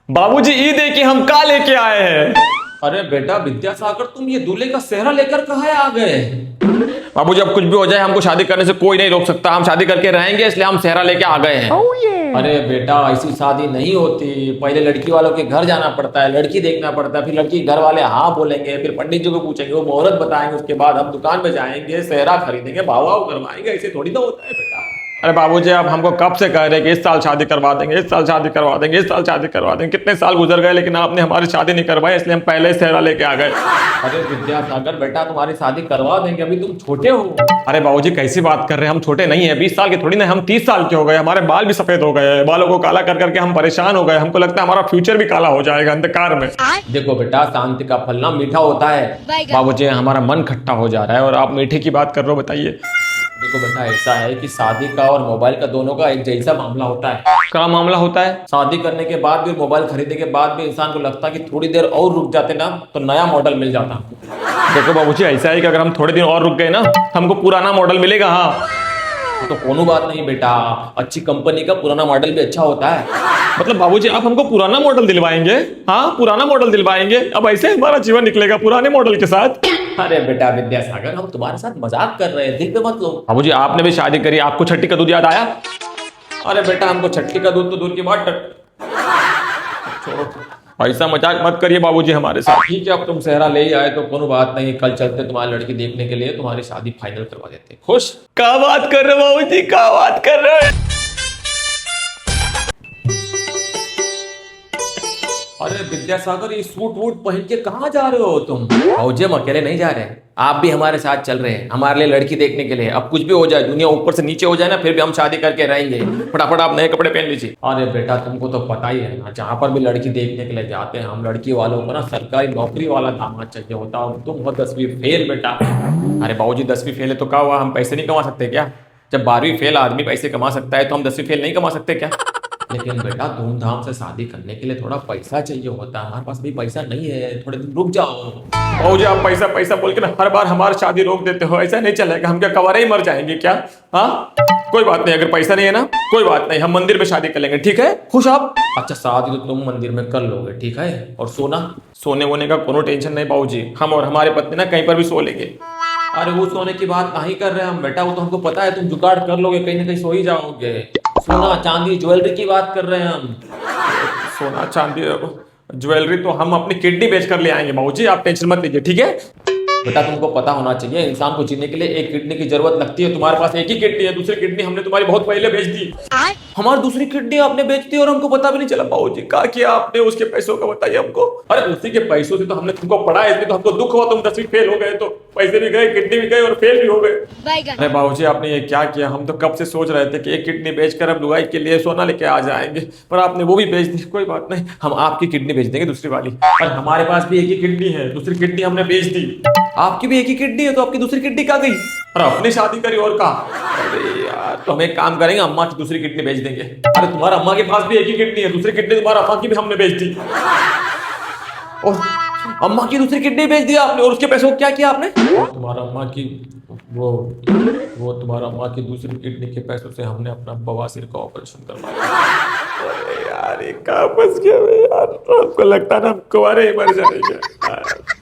बाबूजी ईद है कि हम का लेके आए हैं। अरे बेटा विद्यासागर, तुम ये दूल्हे का सेहरा लेकर कहाँ आ गए? बाबूजी अब कुछ भी हो जाए हमको शादी करने से कोई नहीं रोक सकता, हम शादी करके रहेंगे इसलिए हम सेहरा लेके आ गए हैं। अरे बेटा ऐसी शादी नहीं होती, पहले लड़की वालों के घर जाना पड़ता है, लड़की देखना पड़ता है, फिर लड़की घर वाले हाँ बोलेंगे, फिर पंडित जी को पूछेंगे, वो मुहूर्त बताएंगे, उसके बाद हम दुकान पे जाएंगे, सेहरा खरीदेंगे, भाव वाव करवाएंगे। ऐसे थोड़ी ना होता है बेटा। अरे बाबूजी अब हमको कब से कह रहे हैं कि इस साल शादी करवा देंगे, इस साल शादी करवा देंगे, इस साल शादी करवा देंगे। कितने साल गुजर गए लेकिन आपने हमारी शादी नहीं करवाई, इसलिए हम पहले ही सेहरा लेके आ गए। अरे विद्यासागर बेटा, तुम्हारी शादी करवा देंगे, अभी तुम छोटे हो। अरे बाबूजी कैसी बात कर रहे हैं, हम छोटे नहीं है, 20 साल के थोड़ी ना, हम 30 साल के हो गए, हमारे बाल भी सफेद हो गए, बालों को काला कर करके हम परेशान हो गए, हमको लगता है हमारा फ्यूचर भी काला हो जाएगा अंधकार में। देखो बेटा, शांति का फल ना मीठा होता है। बाबूजी हमारा मन खट्टा हो जा रहा है और आप मीठे की बात कर रहे हो, बताइए। देखो बेटा, ऐसा है कि शादी का और मोबाइल का दोनों का एक जैसा मामला होता है। क्या मामला होता है? शादी करने के बाद भी, मोबाइल खरीदने के बाद भी इंसान को लगता है कि थोड़ी देर और रुक जाते ना तो नया मॉडल मिल जाता। देखो बाबूजी ऐसा है कि अगर हम थोड़े दिन और रुक गए ना हमको पुराना मॉडल मिलेगा। हाँ तो कोनो बात नहीं बेटा, अच्छी कंपनी का पुराना मॉडल भी अच्छा होता है। मतलब बाबूजी आप हमको पुराना मॉडल दिलवाएंगे? हाँ पुराना मॉडल दिलवाएंगे, अब ऐसे हमारा जीवन निकलेगा पुराने मॉडल के साथ। अरे बेटा विद्यासागर, हम तुम्हारे साथ मजाक कर रहे हैं, दिल पे मत लो। बाबूजी आपने भी शादी करी, आपको छठी का दूध याद आया? अरे बेटा, हमको छठी का दूध तो दूर की बात छोड़ो, ऐसा मजाक मत करिए बाबूजी हमारे साथ। ठीक है, अब तुम सेहरा ले ही आए तो कोनो बात नहीं, कल चलते तुम्हारी लड़की देखने के लिए, तुम्हारी शादी फाइनल करवा देते। खुश? क्या बात कर रहे हो बाबूजी, क्या बात कर रहे हो? अरे विद्यासागर, ये सूट वूट पहन के कहाँ जा रहे हो तुम? भाऊजी हम अकेले नहीं जा रहे, आप भी हमारे साथ चल रहे हैं, हमारे लिए लड़की देखने के लिए। अब कुछ भी हो जाए, दुनिया ऊपर से नीचे हो जाए ना, फिर भी हम शादी करके रहेंगे। फटाफट आप नए कपड़े पहन लीजिए। अरे बेटा, तुमको तो पता ही है ना, जहाँ पर भी लड़की देखने के लिए जाते हैं हम, लड़की वालों को ना सरकारी नौकरी वाला दामाद चाहिए होता है। तुम हो 10वीं फेल बेटा। अरे बाबूजी 10वीं फेल है तो क्या हुआ, हम पैसे नहीं कमा सकते क्या? जब 12वीं फेल आदमी पैसे कमा सकता है तो हम 10वीं फेल नहीं कमा सकते क्या? लेकिन बेटा, धूमधाम से शादी करने के लिए थोड़ा पैसा चाहिए होता है, हमारे पास भी पैसा नहीं है, थोड़े दिन रुक जाओ। बाबूजी आप पैसा पैसा बोल के ना हर बार हमारी शादी रोक देते हो, ऐसा नहीं चलेगा। हम क्या कवारे ही मर जाएंगे क्या? हाँ कोई बात नहीं, अगर पैसा नहीं है ना कोई बात नहीं, हम मंदिर में शादी कर लेंगे, ठीक है? खुश आप? अच्छा, शादी तो तुम मंदिर में कर लोगे, ठीक है? और सोना? सोने वोने का कोनो टेंशन नहीं बाबूजी, हम और हमारे पत्नी ना कहीं पर भी सो लेंगे। अरे वो सोने की बात नहीं कर रहे हम बेटा, वो तो हमको पता है, तुम जुगाड़ कर लोगे, कहीं ना कहीं सो ही जाओगे। सोना चांदी ज्वेलरी की बात कर रहे हैं हम। सोना चांदी ज्वेलरी तो हम अपनी किडनी बेच कर ले आएंगे बाबूजी, आप टेंशन मत लीजिए, ठीक है? बेटा तुमको पता होना चाहिए, इंसान को जीने के लिए एक किडनी की जरूरत लगती है। तुम्हारे पास एक ही किडनी है, दूसरी किडनी हमने तुम्हारी बहुत पहले बेच दी। हमारी दूसरी किडनी आपने बेच दी और हमको पता भी नहीं चला। बाबूजी क्या किया आपने उसके पैसों का बताइए हमको। अरे उसी के पैसों से तो हमने तुमको पढ़ाया, इसलिए तो हमको दुख हुआ, तुम 10वीं फेल हो गए तो पैसे भी गए, किडनी भी गए और फेल भी हो गए। अरे बाबूजी आपने ये क्या किया, हम तो कब से सोच रहे थे कि एक किडनी बेचकर हम लुगाई के लिए सोना लेके आ जाएंगे, पर आपने वो भी बेच दी। कोई बात नहीं, हम आपकी किडनी बेच देंगे दूसरी वाली। और हमारे पास भी एक ही किडनी है, दूसरी किडनी हमने बेच दी। आपकी भी एक ही किडनी है तो आपकी दूसरी किडनी कहाँ गई? और अपनी शादी करी और कहा। अरे यार तो हम एक काम करेंगे, अम्मा की दूसरी किडनी बेच देंगे। अरे तुम्हारा अम्मा के पास भी एक ही किडनी है, दूसरी किडनी तुम्हारा अम्मा की भी हमने बेच दी। और अम्मा की दूसरी किडनी बेच दिया आपने, और उसके पैसों को क्या किया आपने? तुम्हारा अम्मा की वो तुम्हारा अम्मा की दूसरी किडनी के पैसों से हमने अपना बवासीर का ऑपरेशन करवाया। अरे यार ये कहाँ फंस गया यार, आपको लगता ना हम कुंवारे ही मर जाएंगे।